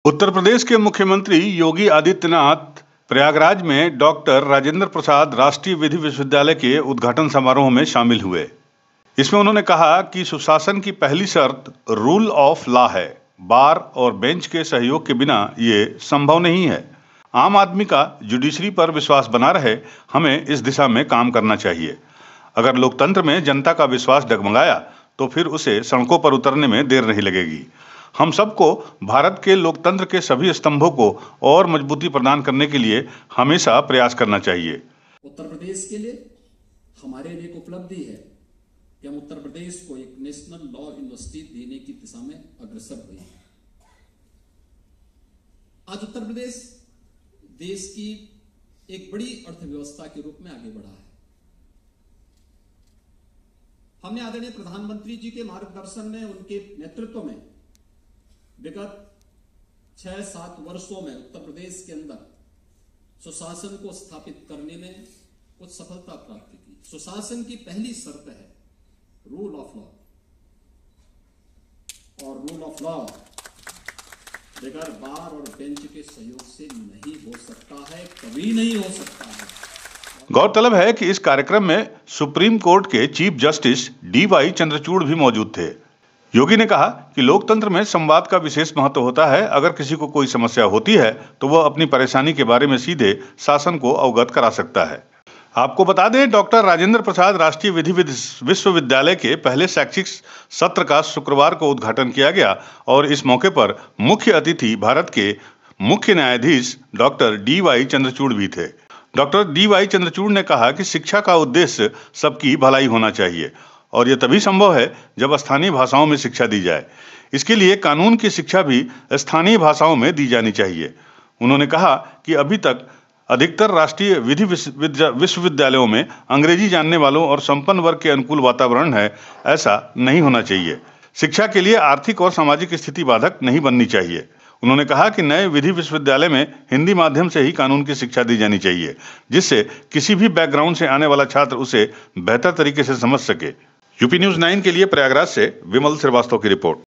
उत्तर प्रदेश के मुख्यमंत्री योगी आदित्यनाथ प्रयागराज में डॉक्टर राजेंद्र प्रसाद राष्ट्रीय विधि विश्वविद्यालय के उद्घाटन समारोह में शामिल हुए। इसमें उन्होंने कहा कि सुशासन की पहली शर्त रूल ऑफ लॉ है। बार और बेंच के सहयोग के बिना ये संभव नहीं है। आम आदमी का जुडिशरी पर विश्वास बना रहे, हमें इस दिशा में काम करना चाहिए। अगर लोकतंत्र में जनता का विश्वास डगमगाया तो फिर उसे सड़कों पर उतरने में देर नहीं लगेगी। हम सबको भारत के लोकतंत्र के सभी स्तंभों को और मजबूती प्रदान करने के लिए हमेशा प्रयास करना चाहिए। उत्तर प्रदेश के लिए हमारे लिए एक उपलब्धि है कि हम उत्तर प्रदेश को एक नेशनल लॉ यूनिवर्सिटी देने की दिशा में अग्रसर हुए हैं। आज उत्तर प्रदेश देश की एक बड़ी अर्थव्यवस्था के रूप में आगे बढ़ा है। हमने आदरणीय प्रधानमंत्री जी के मार्गदर्शन में, उनके नेतृत्व में विगत 6-7 वर्षों में उत्तर प्रदेश के अंदर सुशासन को स्थापित करने में कुछ सफलता प्राप्त की। सुशासन की पहली शर्त है रूल ऑफ लॉ, और रूल ऑफ लॉ बगैर बार और बेंच के सहयोग से नहीं हो सकता है, कभी नहीं हो सकता है। गौरतलब है कि इस कार्यक्रम में सुप्रीम कोर्ट के चीफ जस्टिस DY चंद्रचूड़ भी मौजूद थे। योगी ने कहा कि लोकतंत्र में संवाद का विशेष महत्व होता है। अगर किसी को कोई समस्या होती है तो वह अपनी परेशानी के बारे में सीधे शासन को अवगत करा सकता है। आपको बता दें, डॉक्टर राजेंद्र प्रसाद राष्ट्रीय विधि विश्वविद्यालय के पहले शैक्षिक सत्र का शुक्रवार को उद्घाटन किया गया और इस मौके पर मुख्य अतिथि भारत के मुख्य न्यायाधीश डॉक्टर DY चंद्रचूड़ भी थे। डॉक्टर DY चंद्रचूड़ ने कहा कि शिक्षा का उद्देश्य सबकी भलाई होना चाहिए और यह तभी संभव है जब स्थानीय भाषाओं में शिक्षा दी जाए। इसके लिए कानून की शिक्षा भी स्थानीय भाषाओं में दी जानी चाहिए। उन्होंने कहा कि अभी तक अधिकतर राष्ट्रीय विधि विश्वविद्यालयों में अंग्रेजी जानने वालों और संपन्न वर्ग के अनुकूल वातावरण है, ऐसा नहीं होना चाहिए। शिक्षा के लिए आर्थिक और सामाजिक स्थिति बाधक नहीं बननी चाहिए। उन्होंने कहा कि नए विधि विश्वविद्यालय में हिंदी माध्यम से ही कानून की शिक्षा दी जानी चाहिए, जिससे किसी भी बैकग्राउंड से आने वाला छात्र उसे बेहतर तरीके से समझ सके। यूपी न्यूज़ 9 के लिए प्रयागराज से विमल श्रीवास्तव की रिपोर्ट।